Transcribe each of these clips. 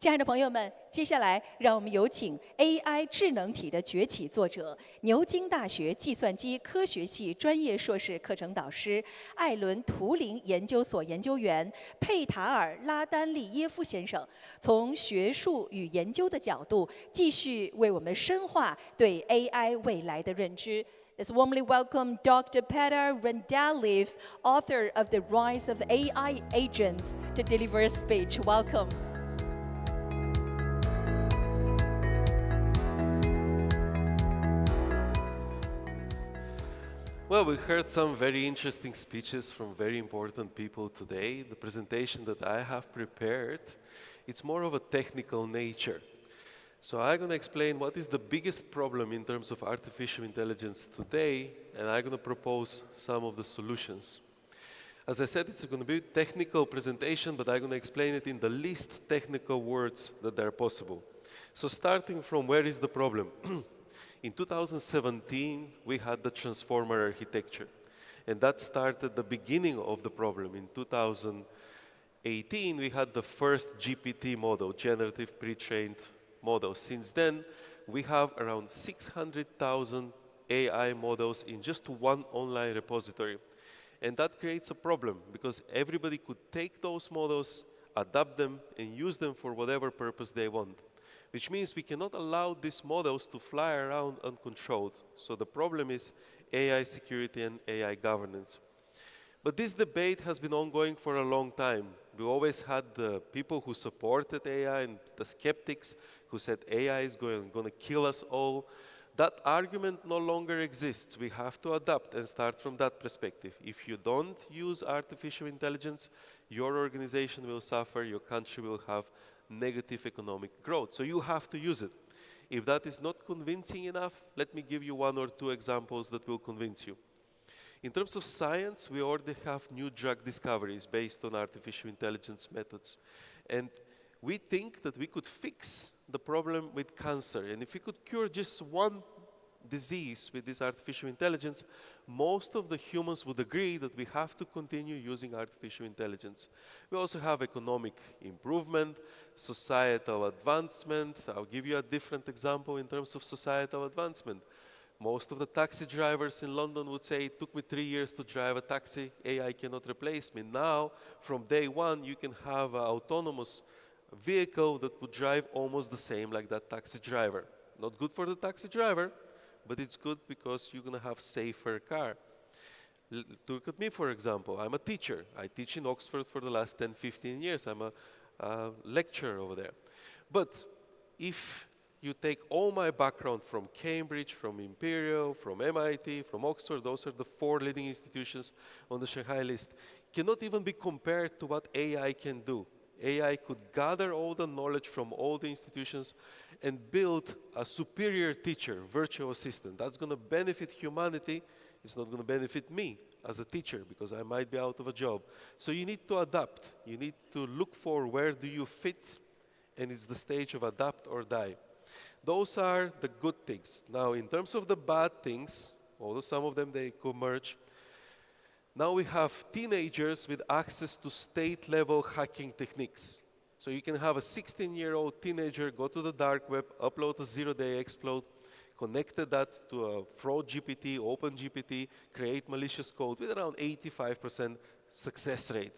亲爱的朋友们，接下来让我们有请 AI 智能体的崛起作者、牛津大学计算机科学系专业硕士课程导师、艾伦图灵研究所研究员佩塔尔拉丹利耶夫先生，从学术与研究的角度，继续为我们深化对 AI 未来的认知。Let's warmly welcome Dr. Petar Rendalev, author of The Rise of AI Agents, to deliver a speech. Welcome. Well, we heard some very interesting speeches from very important people today. The presentation that I have prepared, it's more of a technical nature. So I'm going to explain what is the biggest problem in terms of artificial intelligence today, and I'm going to propose some of the solutions. As I said, it's going to be a technical presentation, but I'm going to explain it in the least technical words that are possible. So starting from where is the problem? In 2017, we had the transformer architecture, and that started the beginning of the problem. In 2018, we had the first GPT model, generative pre-trained model. Since then, we have around 600,000 AI models in just one online repository. And that creates a problem, because everybody could take those models, adapt them, and use them for whatever purpose they want. Which means we cannot allow these models to fly around uncontrolled. So the problem is AI security and AI governance. But this debate has been ongoing for a long time. We always had the people who supported AI and the skeptics who said AI is going to kill us all. That argument no longer exists. We have to adapt and start from that perspective. If you don't use artificial intelligence, your organization will suffer, your country will have negative economic growth. So you have to use it. If that is not convincing enough, let me give you one or two examples that will convince you. In terms of science, we already have new drug discoveries based on artificial intelligence methods. And we think that we could fix the problem with cancer. And if we could cure just one disease with this artificial intelligence, most of the humans would agree that we have to continue using artificial intelligence. We also have economic improvement, societal advancement. I'll give you a different example in terms of societal advancement. Most of the taxi drivers in London would say, it took me 3 years to drive a taxi, AI cannot replace me. Now, from day one, you can have an autonomous vehicle that would drive almost the same like that taxi driver. Not good for the taxi driver, but it's good because you're going to have safer car. Look at me, for example. I'm a teacher. I teach in Oxford for the last 10, 15 years. I'm a lecturer over there. But if you take all my background from Cambridge, from Imperial, from MIT, from Oxford, those are the 4 leading institutions on the Shanghai list, cannot even be compared to what AI can do. AI could gather all the knowledge from all the institutions and build a superior teacher, virtual assistant. That's going to benefit humanity. It's not going to benefit me as a teacher, because I might be out of a job. So you need to adapt. You need to look for where do you fit, and it's the stage of adapt or die. Those are the good things. Now, in terms of the bad things, although some of them they converge, now we have teenagers with access to state-level hacking techniques. So you can have a 16-year-old teenager go to the dark web, upload a zero-day exploit, connected that to a fraud GPT, open GPT, create malicious code with around 85% success rate.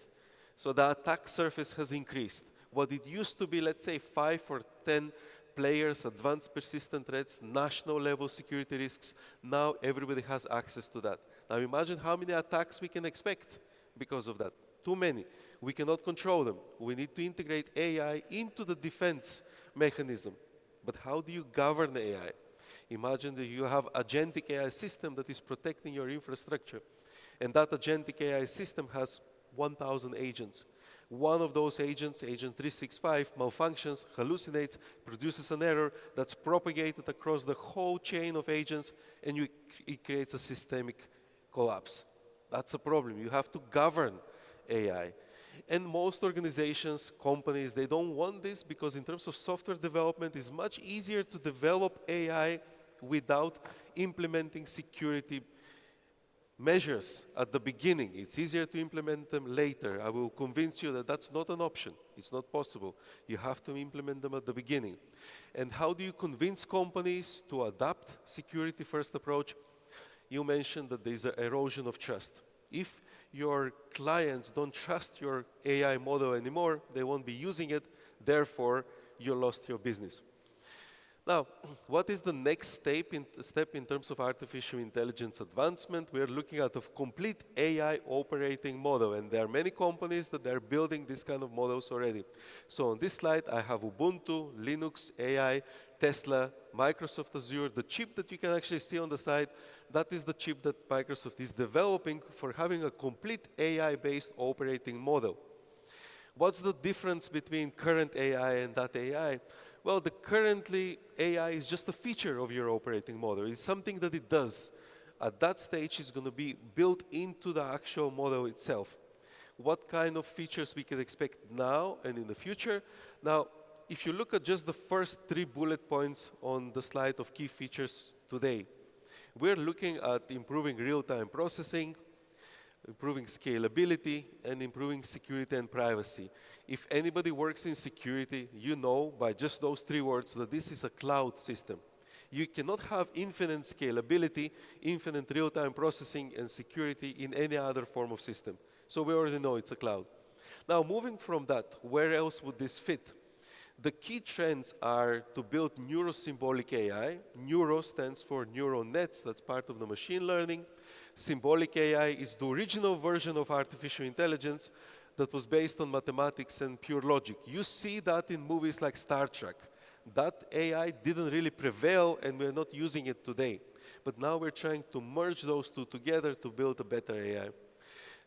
So the attack surface has increased. What it used to be, let's say, 5 or 10 players, advanced persistent threats, national level security risks, now everybody has access to that. Now imagine how many attacks we can expect because of that. Too many. We cannot control them. We need to integrate AI into the defense mechanism. But how do you govern AI? Imagine that you have agentic AI system that is protecting your infrastructure. And that agentic AI system has 1,000 agents. One of those agents, agent 365, malfunctions, hallucinates, produces an error that's propagated across the whole chain of agents, and it creates a systemic collapse. That's a problem. You have to govern AI. And most organizations, companies, they don't want this, because in terms of software development, it's much easier to develop AI without implementing security measures at the beginning. It's easier to implement them later. I will convince you that that's not an option. It's not possible. You have to implement them at the beginning. And how do you convince companies to adopt security-first approach? You mentioned that there's an erosion of trust. If your clients don't trust your AI model anymore, they won't be using it, therefore you lost your business. Now, what is the next step in terms of artificial intelligence advancement? We are looking at a complete AI operating model, and there are many companies that are building this kind of models already. So on this slide, I have Ubuntu, Linux, AI, Tesla, Microsoft Azure. The chip that you can actually see on the side, that is the chip that Microsoft is developing for having a complete AI-based operating model. What's the difference between current AI and that AI? Well, the currently AI is just a feature of your operating model. It's something that it does. At that stage, it's going to be built into the actual model itself. What kind of features we can expect now and in the future? Now, if you look at just the first 3 bullet points on the slide of key features today, we're looking at improving real-time processing, improving scalability, and improving security and privacy. If anybody works in security, you know by just those 3 words that this is a cloud system. You cannot have infinite scalability, infinite real-time processing, and security in any other form of system. So we already know it's a cloud. Now, moving from that, where else would this fit? The key trends are to build neuro-symbolic AI. Neuro stands for neural nets, that's part of the machine learning. Symbolic AI is the original version of artificial intelligence that was based on mathematics and pure logic. You see that in movies like Star Trek. That AI didn't really prevail, and we're not using it today. But now we're trying to merge those two together to build a better AI.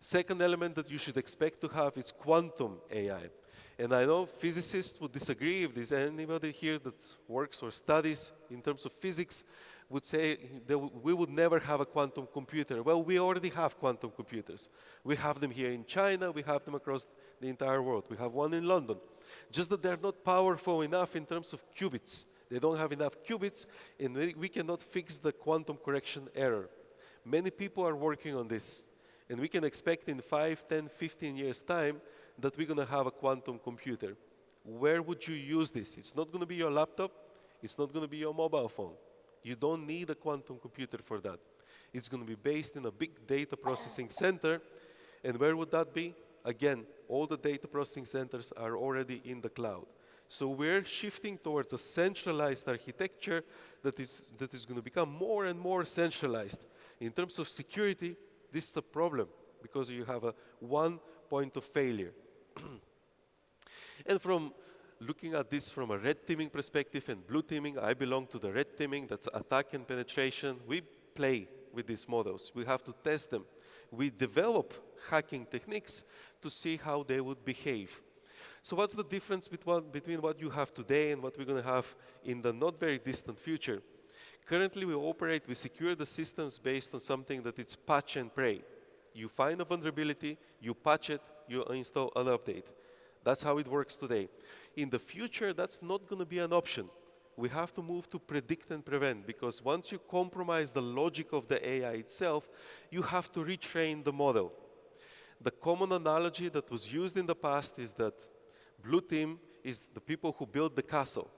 Second element that you should expect to have is quantum AI. And I know physicists would disagree. If there's anybody here that works or studies in terms of physics, would say that we would never have a quantum computer. Well, we already have quantum computers. We have them here in China. We have them across the entire world. We have one in London. Just that they're not powerful enough in terms of qubits. They don't have enough qubits, and we cannot fix the quantum correction error. Many people are working on this, and we can expect in 5, 10, 15 years' time that we're going to have a quantum computer. Where would you use this? It's not going to be your laptop. It's not going to be your mobile phone. You don't need a quantum computer for that. It's going to be based in a big data processing center. And where would that be? Again, all the data processing centers are already in the cloud. So we're shifting towards a centralized architecture that is going to become more and more centralized. In terms of security, this is a problem because you have a one point of failure. And from looking at this from a red teaming perspective and blue teaming, I belong to the red teaming, that's attack and penetration. We play with these models. We have to test them. We develop hacking techniques to see how they would behave. So what's the difference between what you have today and what we're going to have in the not very distant future? Currently, we secure the systems based on something that it's patch and pray. You find a vulnerability, you patch it, you install an update. That's how it works today. In the future, that's not going to be an option. We have to move to predict and prevent, because once you compromise the logic of the AI itself, you have to retrain the model. The common analogy that was used in the past is that blue team is the people who build the castle.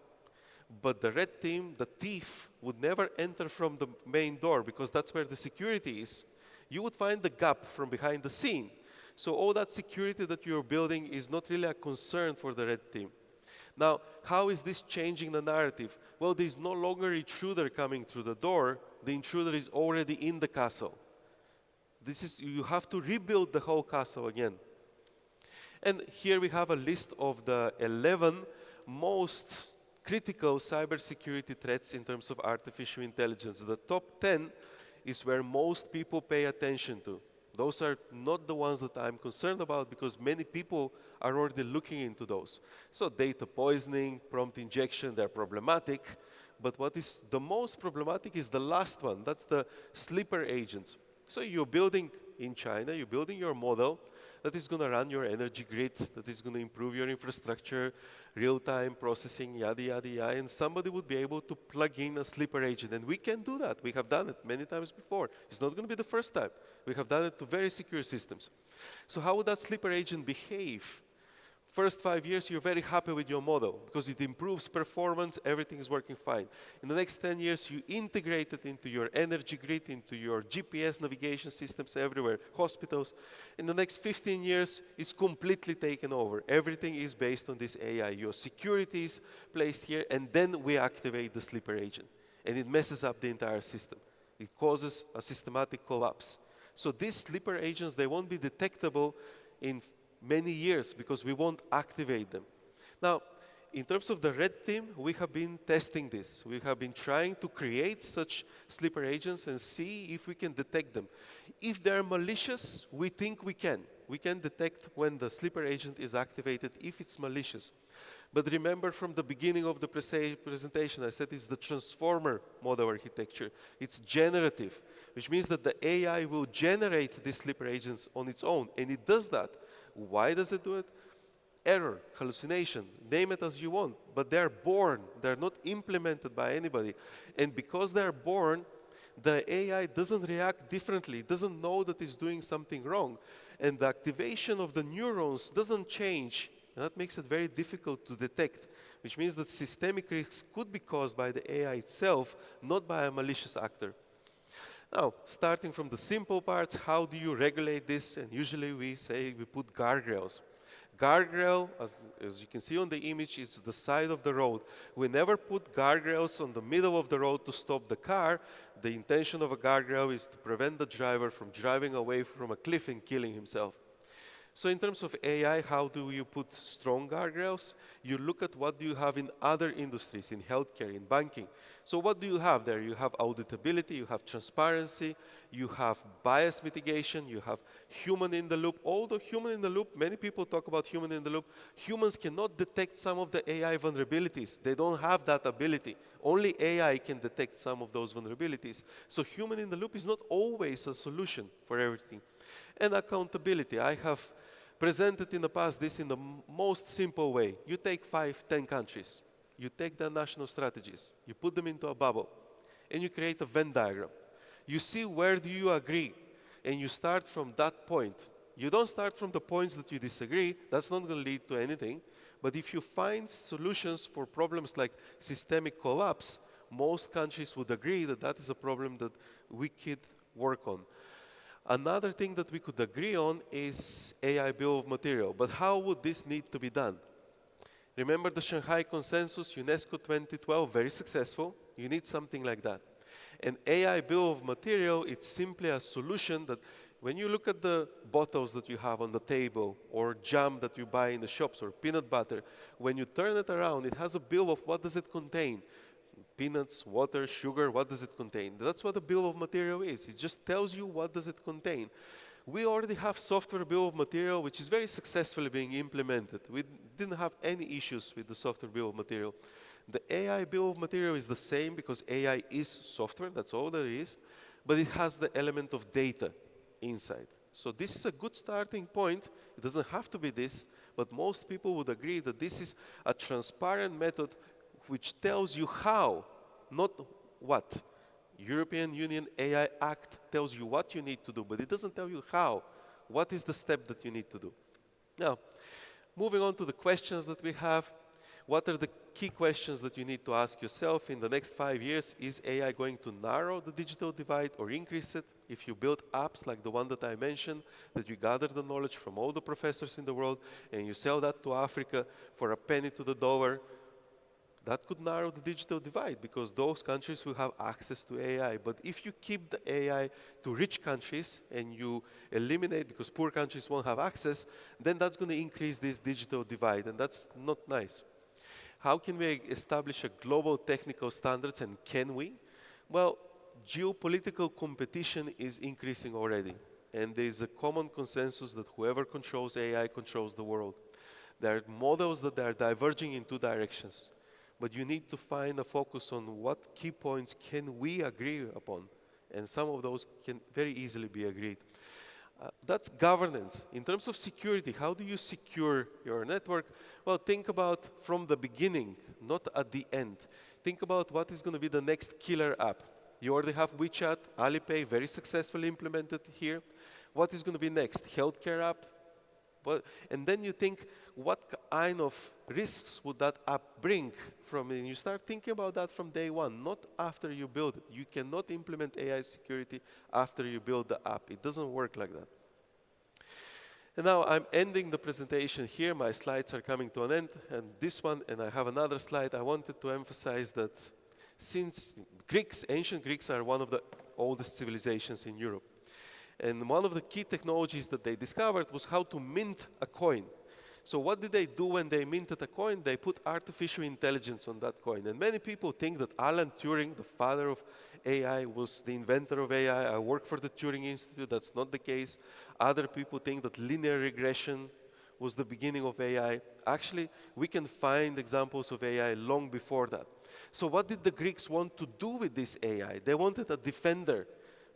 But the red team, the thief, would never enter from the main door because that's where the security is. You would find the gap from behind the scene. So all that security that you're building is not really a concern for the red team. Now, how is this changing the narrative? Well, there's no longer an intruder coming through the door. The intruder is already in the castle. You have to rebuild the whole castle again. And here we have a list of the 11 most critical cybersecurity threats in terms of artificial intelligence. The top 10 is where most people pay attention to. Those are not the ones that I'm concerned about because many people are already looking into those. So data poisoning, prompt injection, they're problematic. But what is the most problematic is the last one. That's the sleeper agents. So you're building in China, you're building your model. that is going to run your energy grid, that is going to improve your infrastructure, real-time processing, yada, yada, yada, and somebody would be able to plug in a sleeper agent. And we can do that. We have done it many times before. It's not going to be the first time. We have done it to very secure systems. So how would that sleeper agent behave? First 5 years, you're very happy with your model because it improves performance, everything is working fine. In the next 10 years, you integrate it into your energy grid, into your GPS navigation systems everywhere, hospitals. In the next 15 years, it's completely taken over. Everything is based on this AI. Your security is placed here, and then we activate the sleeper agent. And it messes up the entire system. It causes a systematic collapse. So these sleeper agents, they won't be detectable in many years because we won't activate them. Now, in terms of the red team, we have been testing this. We have been trying to create such sleeper agents and see if we can detect them. If they're malicious, we think we can. We can detect when the sleeper agent is activated if it's malicious. But remember from the beginning of the presentation, I said it's the transformer model architecture. It's generative, which means that the AI will generate these sleeper agents on its own, and it does that. Why does it do it? Error, hallucination, name it as you want, but they're born, they're not implemented by anybody. And because they're born, the AI doesn't react differently, it doesn't know that it's doing something wrong. And the activation of the neurons doesn't change. And that makes it very difficult to detect, which means that systemic risks could be caused by the AI itself, not by a malicious actor. Now, starting from the simple parts, how do you regulate this? And usually we say we put guardrails. Guardrail, as you can see on the image, is the side of the road. We never put guardrails on the middle of the road to stop the car. The intention of a guardrail is to prevent the driver from driving away from a cliff and killing himself. So in terms of AI, how do you put strong guardrails? You look at what do you have in other industries, in healthcare, in banking. So what do you have there? You have auditability, you have transparency, you have bias mitigation, you have human in the loop. Although human in the loop, many people talk about human in the loop. Humans cannot detect some of the AI vulnerabilities. They don't have that ability. Only AI can detect some of those vulnerabilities. So human in the loop is not always a solution for everything. And accountability. I have presented in the past this in the most simple way. You take 5, 10 countries, you take their national strategies, you put them into a bubble, and you create a Venn diagram. You see where do you agree, and you start from that point. You don't start from the points that you disagree, that's not going to lead to anything, but if you find solutions for problems like systemic collapse, most countries would agree that that is a problem that we could work on. Another thing that we could agree on is AI bill of material. But how would this need to be done? Remember the Shanghai Consensus, UNESCO 2012, very successful. You need something like that. An AI bill of material, it's simply a solution that when you look at the bottles that you have on the table or jam that you buy in the shops or peanut butter, when you turn it around, it has a bill of what does it contain. Peanuts, water, sugar, what does it contain? That's what a bill of material is. It just tells you what does it contain. We already have software bill of material which is very successfully being implemented. We didn't have any issues with the software bill of material. The AI bill of material is the same because AI is software, that's all there is, but it has the element of data inside. So this is a good starting point. It doesn't have to be this, but most people would agree that this is a transparent method which tells you how, not what. European Union AI Act tells you what you need to do, but it doesn't tell you how. What is the step that you need to do? Now, moving on to the questions that we have, what are the key questions that you need to ask yourself in the next 5 years? Is AI going to narrow the digital divide or increase it? If you build apps like the one that I mentioned, that you gather the knowledge from all the professors in the world and you sell that to Africa for a penny to the dollar, that could narrow the digital divide because those countries will have access to AI. But if you keep the AI to rich countries and you eliminate, because poor countries won't have access, then that's going to increase this digital divide, and that's not nice. How can we establish a global technical standards, and can we? Well, geopolitical competition is increasing already, and there is a common consensus that whoever controls AI controls the world. There are models that are diverging in 2 directions. But you need to find a focus on what key points can we agree upon. And some of those can very easily be agreed. That's governance. In terms of security, how do you secure your network? Well, think about from the beginning, not at the end. Think about what is going to be the next killer app. You already have WeChat, Alipay, very successfully implemented here. What is going to be next? Healthcare app? And then you think, what kind of risks would that app bring from, and you start thinking about that from day one, not after you build it. You cannot implement AI security after you build the app. It doesn't work like that. And now I'm ending the presentation here. My slides are coming to an end, and this one, and I have another slide. I wanted to emphasize that since ancient Greeks are one of the oldest civilizations in Europe. And one of the key technologies that they discovered was how to mint a coin. So what did they do when they minted a coin? They put artificial intelligence on that coin. And many people think that Alan Turing, the father of AI, was the inventor of AI. I work for the Turing Institute. That's not the case. Other people think that linear regression was the beginning of AI. Actually, we can find examples of AI long before that. So what did the Greeks want to do with this AI? They wanted a defender.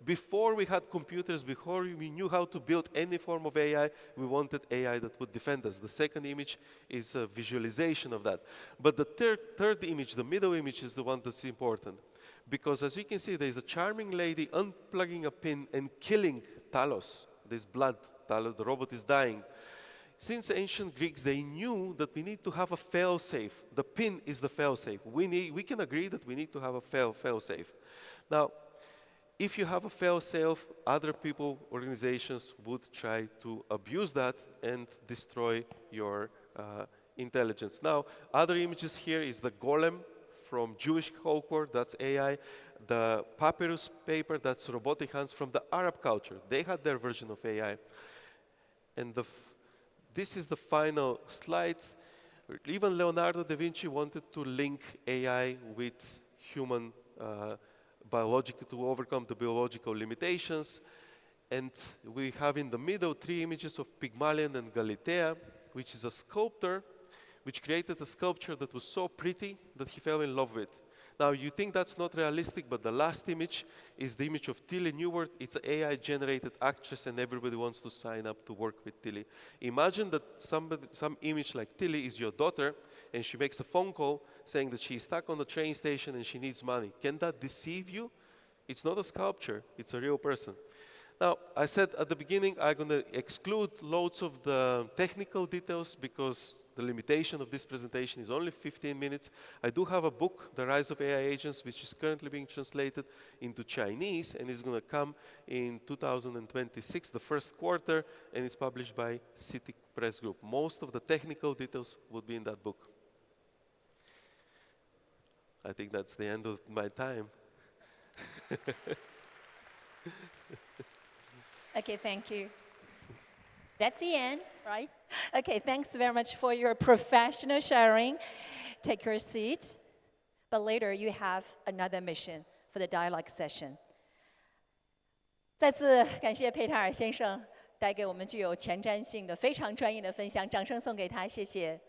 Before we had computers, before we knew how to build any form of AI, we wanted AI that would defend us. The second image is a visualization of that. But the third image, the middle image, is the one that's important. Because as you can see, there's a charming lady unplugging a pin and killing Talos. There's blood. Talos, the robot is dying. Since ancient Greeks, they knew that we need to have a fail-safe. The pin is the fail-safe. We can agree that we need to have a fail-safe. Now, if you have a fail-safe, other people, organizations would try to abuse that and destroy your intelligence. Now, other images here is the Golem from Jewish folklore, that's AI. The papyrus paper, that's robotic hands from the Arab culture. They had their version of AI. And this is the final slide. Even Leonardo da Vinci wanted to link AI with human biological, to overcome the biological limitations. And we have in the middle 3 images of Pygmalion and Galatea, which is a sculptor, which created a sculpture that was so pretty that he fell in love with. Now, you think that's not realistic, but the last image is the image of Tilly Newworth. It's an AI-generated actress, and everybody wants to sign up to work with Tilly. Imagine that some image like Tilly is your daughter, and she makes a phone call saying that she's stuck on the train station and she needs money. Can that deceive you? It's not a sculpture, it's a real person. Now, I said at the beginning, I'm going to exclude loads of the technical details because the limitation of this presentation is only 15 minutes. I do have a book, The Rise of AI Agents, which is currently being translated into Chinese and is going to come in 2026, the first quarter, and it's published by City Press Group. Most of the technical details would be in that book. I think that's the end of my time. Okay, thank you. That's the end, right? Okay, thanks very much for your professional sharing. Take your seat. But later you have another mission for the dialogue session. 再次感谢佩塔尔先生带给我们具有前瞻性的、非常专业的分享，掌声送给他，谢谢。